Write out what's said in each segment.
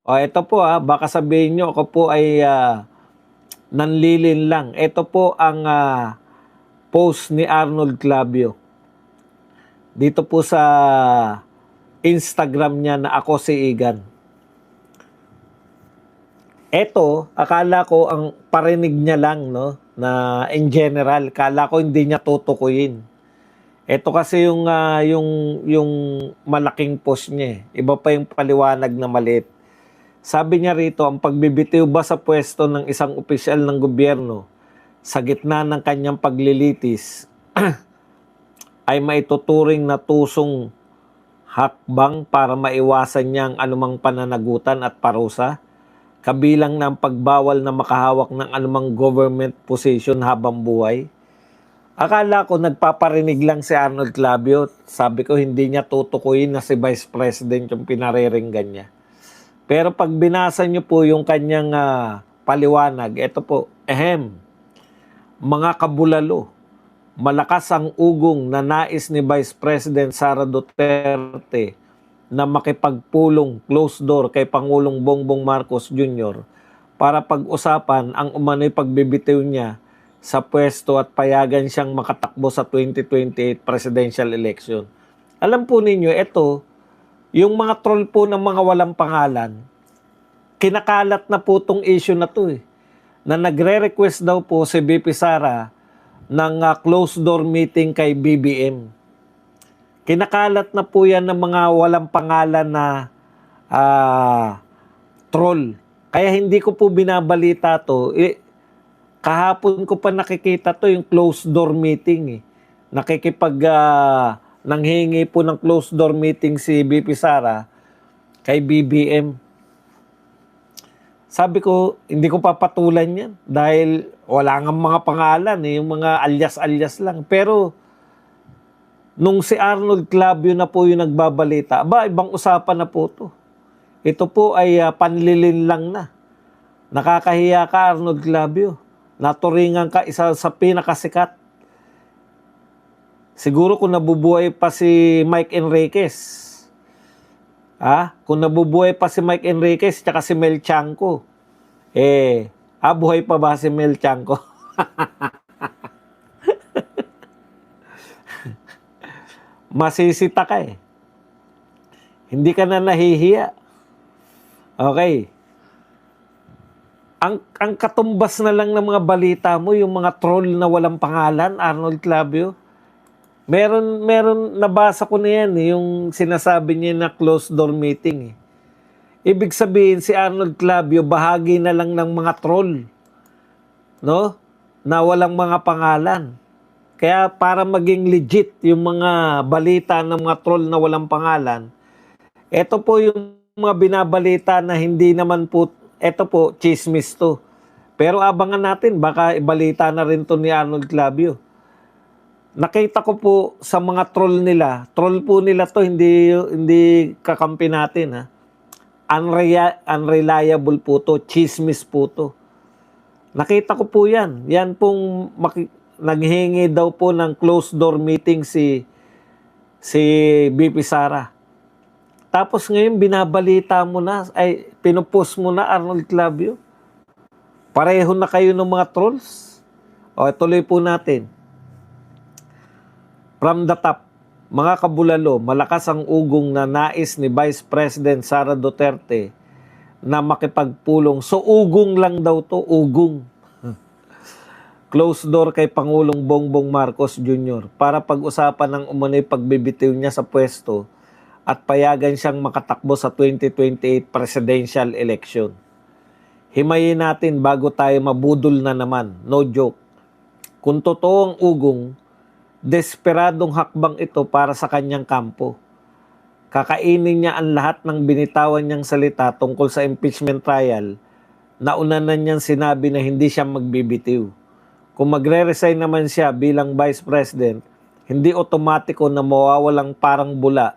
O ito po baka sabihin nyo ako po ay nanlilin lang. Ito po ang post ni Arnold Clavio. Dito po sa Instagram niya na ako si Igan. Ito, akala ko ang parinig niya lang, no? Na in general, akala ko hindi niya tutukuyin. Ito kasi yung malaking post niya. Iba pa yung paliwanag na maliit. Sabi niya rito, ang pagbibitiw ba sa pwesto ng isang opisyal ng gobyerno sa gitna ng kanyang paglilitis ay maituturing na tusong hakbang para maiwasan niya ang anumang pananagutan at parusa, kabilang na ang pagbawal na makahawak ng anumang government position habang buhay. Akala ko nagpaparinig lang si Arnold Clavio. Sabi ko hindi niya tutukuyin na si Vice President yung pinariringgan niya. Pero pag binasa niyo po yung kanyang paliwanag, ito po, mga kabulalo, malakas ang ugong na nais ni Vice President Sara Duterte na makipagpulong closed door kay Pangulong Bongbong Marcos Jr. para pag-usapan ang umano'y pagbibitiw niya sa pwesto at payagan siyang makatakbo sa 2028 presidential election. Alam po ninyo, ito, yung mga troll po ng mga walang pangalan, kinakalat na po itong issue na to na nagre-request daw po si BP Sara ng closed door meeting kay BBM. Kinakalat na po yan ng mga walang pangalan na troll. Kaya hindi ko po binabalita to. Kahapon ko pa nakikita to yung closed door meeting. Nanghingi po ng closed door meeting si BP Sara kay BBM. Sabi ko, hindi ko papatulan yan dahil wala nga mga pangalan, yung mga alias-alias lang. Pero nung si Arnold Clavio na po yung nagbabalita, ibang usapan na po to. Ito po ay panlilin lang na. Nakakahiya ka, Arnold Clavio. Naturingan ka, isa sa pinakasikat. Siguro kung nabubuhay pa si Mike Enriquez. Kung nabubuhay pa si Mike Enriquez tsaka si Mel Chanco. Buhay pa ba si Mel Chanco? Masisita ka Hindi ka na nahihiya. Okay. Ang katumbas na lang ng mga balita mo, yung mga troll na walang pangalan, Arnold Clavio. Meron nabasa ko na yan, yung sinasabi niya na closed door meeting. Ibig sabihin si Arnold Clavio bahagi na lang ng mga troll, no? Na walang mga pangalan. Kaya para maging legit yung mga balita ng mga troll na walang pangalan, ito po yung mga binabalita na hindi naman po, ito po, chismis to. Pero abangan natin, baka ibalita na rin to ni Arnold Clavio. Nakita ko po sa mga troll po nila to, hindi kakampi natin Unreliable po to, chismis po to. Nakita ko po yan. Yan pong naghingi daw po ng closed door meeting si BP Sara. Tapos ngayon binabalita mo na, pinupost mo na, Arnold Clavio. Pareho na kayo ng mga trolls. Tuloy po natin. From the top, mga kabulalo, malakas ang ugong na nais ni Vice President Sara Duterte na makipagpulong. So, ugong lang daw to, ugong. Closed door kay Pangulong Bongbong Marcos Jr. para pag-usapan ng umano'y pagbibitiw niya sa pwesto at payagan siyang makatakbo sa 2028 presidential election. Himayin natin bago tayo mabudol na naman. No joke. Kung totoo ang ugong, desperadong hakbang ito para sa kanyang kampo. Kakainin niya ang lahat ng binitawan niyang salita tungkol sa impeachment trial na una na niyang sinabi na hindi siya magbibitiw. Kung magre-resign naman siya bilang Vice President, hindi otomatiko na mawawalang parang bula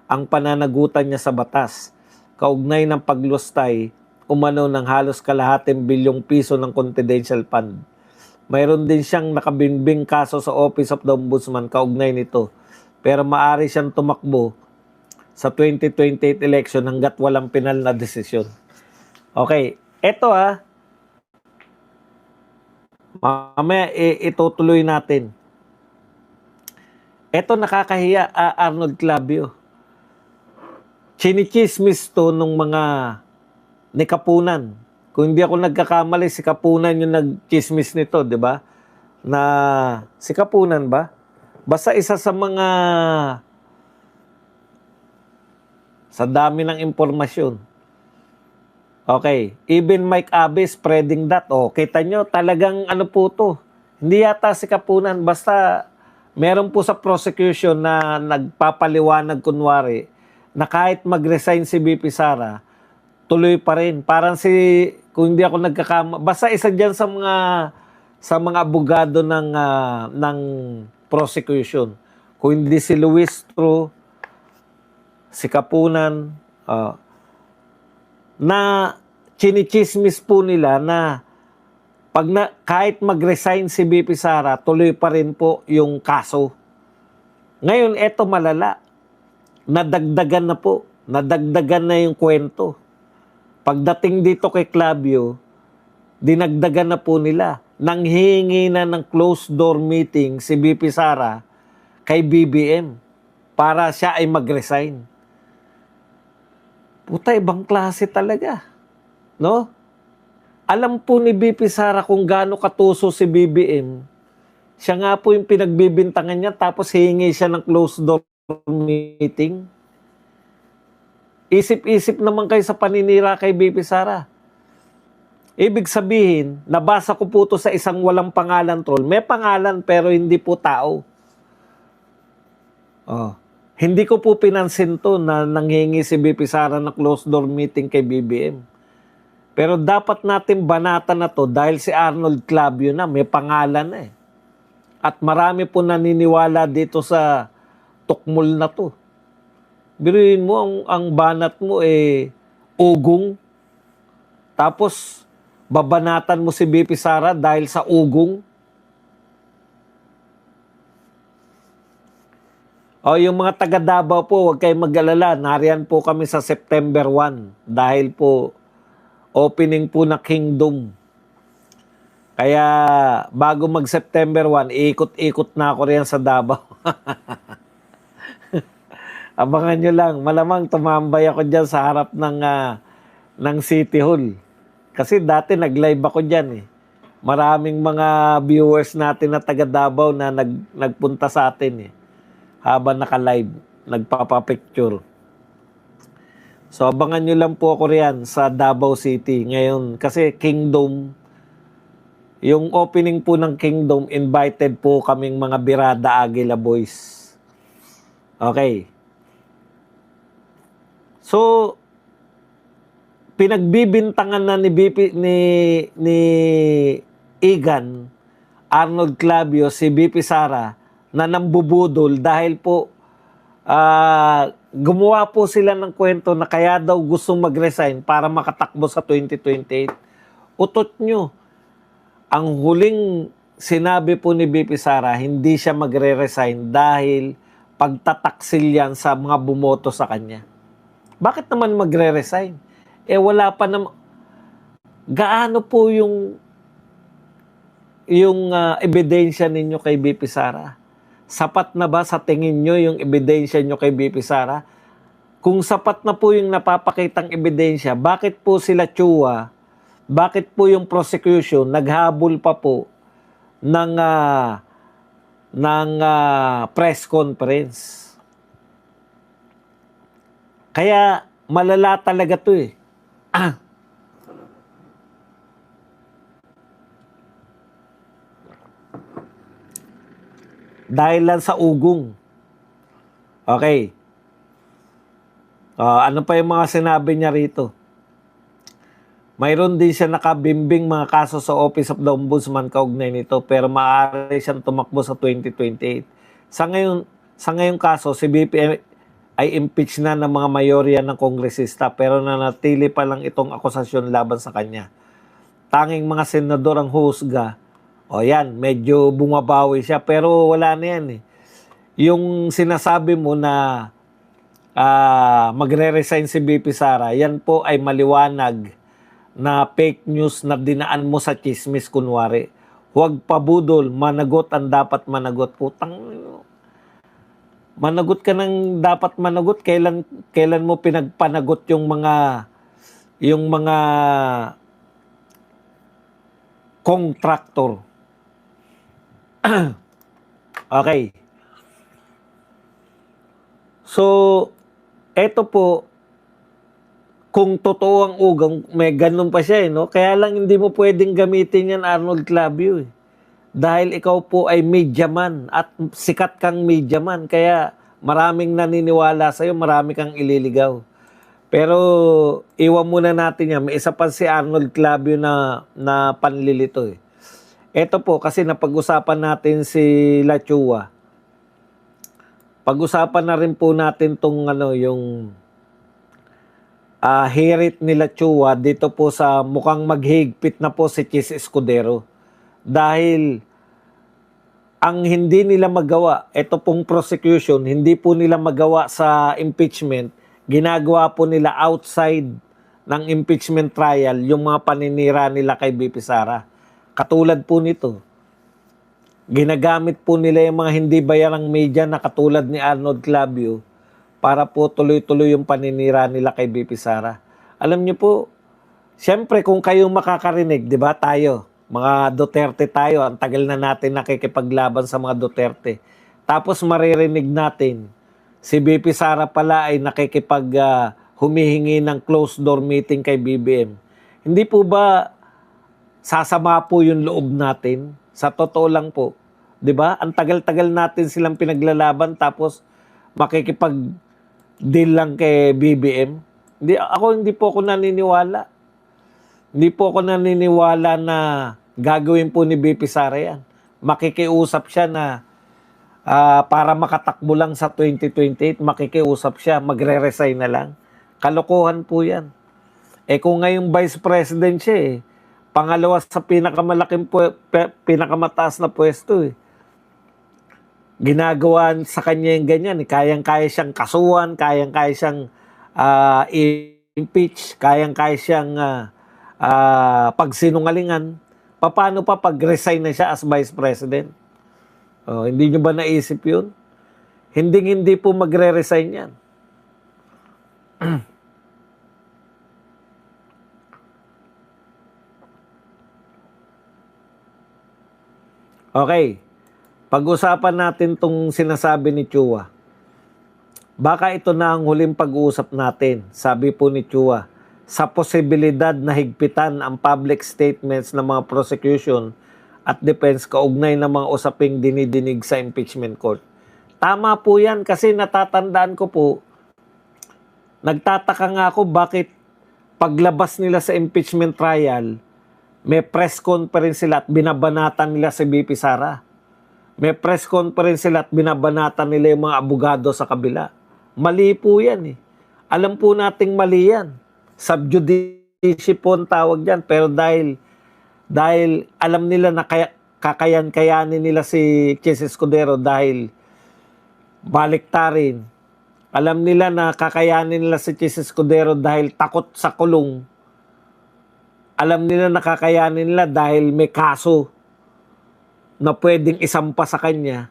ang pananagutan niya sa batas, kaugnay ng paglustay umano ng halos kalahating bilyong piso ng confidential fund. Mayroon din siyang nakabinbing kaso sa Office of the Ombudsman kaugnay nito, pero maaari siyang tumakbo sa 2028 election hanggat walang pinal na desisyon. Okay, eto mamaya itutuloy natin. Eto nakakahiya, Arnold Clavio. Chinichismis to nung mga ni Kapunan. Kung hindi ako nagkakamali, si Kapunan yung nagchismis nito, di ba? Na si Kapunan ba? Basta isa sa mga sa dami ng impormasyon. Okay, even Mike Abe spreading that. Oh, kita nyo, talagang ano po to. Hindi yata si Kapunan, basta meron po sa prosecution na nagpapaliwanag kunwari na kahit mag-resign si BP Sara, tuloy pa rin. Parang kung hindi ako basta isa diyan sa mga abogado ng prosecution. Kung hindi si Luis Tru, si Kapunan, na chinichismis po nila na kahit mag-resign si BP Sara, tuloy pa rin po yung kaso. Ngayon, eto malala. Nadagdagan na po. Nadagdagan na yung kwento. Pagdating dito kay Clavio, dinagdagan na po nila. Nanghihingi na ng closed door meeting si BP Sara kay BBM para siya ay mag-resign. Puta, ibang klase talaga. No? Alam po ni BP Sara kung gaano katuso si BBM. Siya nga po yung pinagbibintangan niya tapos hihingi siya ng closed door meeting. Isip-isip naman kayo sa paninira kay BP Sara. Ibig sabihin, nabasa ko po to sa isang walang pangalan troll. May pangalan pero hindi po tao. Hindi ko po pinansin to na nanghingi si BP Sara na closed door meeting kay BBM. Pero dapat natin banatan na to dahil si Arnold Clavio na may pangalan na eh. At marami po naniniwala dito sa tukmol na to. Biruin mo, ang banat mo ugong. Tapos, babanatan mo si BP Sara dahil sa ugong. Yung mga taga Davao po, huwag kayong mag-alala. Nariyan po kami sa September 1 dahil po opening po na Kingdom. Kaya bago mag-September 1, iikot-ikot na ako riyan sa Davao. Abangan nyo lang. Malamang tumambay ako dyan sa harap ng City Hall. Kasi dati nag-live ako dyan eh. Maraming mga viewers natin na taga Davao na nagpunta sa atin eh. Habang naka-live, nagpapapicture. So abangan nyo lang po ako riyan sa Davao City. Ngayon, kasi Kingdom, yung opening po ng Kingdom, invited po kaming mga Birada Aguila Boys. Okay. So, pinagbibintangan na ni Igan, Arnold Clavio, si BP Sara, na nambubudol dahil po gumawa po sila ng kwento na kaya daw gustong mag-resign para makatakbo sa 2028. Utot nyo, ang huling sinabi po ni BP Sara, hindi siya magre-resign dahil pagtataksil yan sa mga bumoto sa kanya. Bakit naman magre-resign? Wala pa naman. Gaano po yung ebidensya ninyo kay BP Sara? Sapat na ba sa tingin nyo yung ebidensya nyo kay BP Sara? Kung sapat na po yung napapakitang ebidensya, bakit po sila Chua, bakit po yung prosecution naghabol pa po ng press conference? Kaya malala talaga to eh. Dahil lang sa ugong. Okay. Ano pa yung mga sinabi niya rito? Mayroon din siya nakabimbing mga kaso sa Office of the Ombudsman kaugnay nito pero maaari siyang tumakbo sa 2028. Sa ngayong kaso, si BP ay impeach na ng mga mayorya ng kongresista pero nanatili pa lang itong akusasyon laban sa kanya. Tanging mga senador ang husga. Yan, medyo bumabawi siya pero wala na yan eh. Yung sinasabi mo na magre-resign si BP Sara, yan po ay maliwanag na fake news na dinaan mo sa chismis kunwari. Huwag pabudol, managot ang dapat managot. Putang, managot ka ng dapat managot. Kailan mo pinagpanagot yung mga contractor. Okay. So, eto po, kung totoo ang ugang, may ganun pa siya no? Kaya lang hindi mo pwedeng gamitin yan, Arnold Clavio Dahil ikaw po ay media man at sikat kang media man. Kaya maraming naniniwala sa'yo, marami kang ililigaw. Pero iwan muna natin yan. May isa pa si Arnold Clavio na panlilito Ito po, kasi napag-usapan natin si La Chua. Pag-usapan na rin po natin tong yung hirit nila Chua dito po sa mukhang maghigpit na po si Chis Escudero. Dahil ang hindi nila magawa, ito pong prosecution, hindi po nila magawa sa impeachment, ginagawa po nila outside ng impeachment trial yung mga paninira nila kay BP Sara. Katulad po nito, ginagamit po nila yung mga hindi bayarang media na katulad ni Arnold Clavio para po tuloy-tuloy yung paninira nila kay BP Sara. Alam niyo po, siyempre kung kayo makakarinig, di ba tayo, mga Duterte tayo, ang tagal na natin nakikipaglaban sa mga Duterte. Tapos maririnig natin, si BP Sara pala ay humihingi ng closed door meeting kay BBM. Hindi po ba sasama po yung loob natin? Sa totoo lang po. Di ba? Ang tagal-tagal natin silang pinaglalaban tapos makikipag-deal lang kay BBM. Hindi po ako naniniwala. Hindi po ako naniniwala na gagawin po ni BP Sara yan. Makikiusap siya na para makatakbo lang sa 2028, makikiusap siya, magre-resign na lang. Kalokohan po yan. Kung ngayong vice president siya pangalawa sa pinakamataas na pwesto ginagawa sa kanya yung ganyan. Kayang-kaya siyang kasuhan, kayang-kaya siyang impeach, kayang-kaya siyang pagsinungalingan. Paano pa pag-resign na siya as vice president? Hindi nyo ba naisip yun? Hindi po magre-resign yan. Okay. Pag-usapan natin tong sinasabi ni Chua. Baka ito na ang huling pag-uusap natin, sabi po ni Chua, sa posibilidad na higpitan ang public statements ng mga prosecution at defense kaugnay ng mga usaping dinidinig sa impeachment court. Tama po yan kasi natatandaan ko po, nagtataka nga ako bakit paglabas nila sa impeachment trial, may press conference sila at binabanatan nila si BP Sara. May press conference sila at binabanatan nila yung mga abogado sa kabila. Mali po yan Alam po nating mali yan. Subjudice po ang tawag dyan. Pero dahil alam nila na kakayanin nila si Chis Escudero dahil baliktarin. Alam nila na kakayanin nila si Chis Escudero dahil takot sa kulong. Alam nila na kakayanin nila dahil may kaso na pwedeng isampa sa kanya.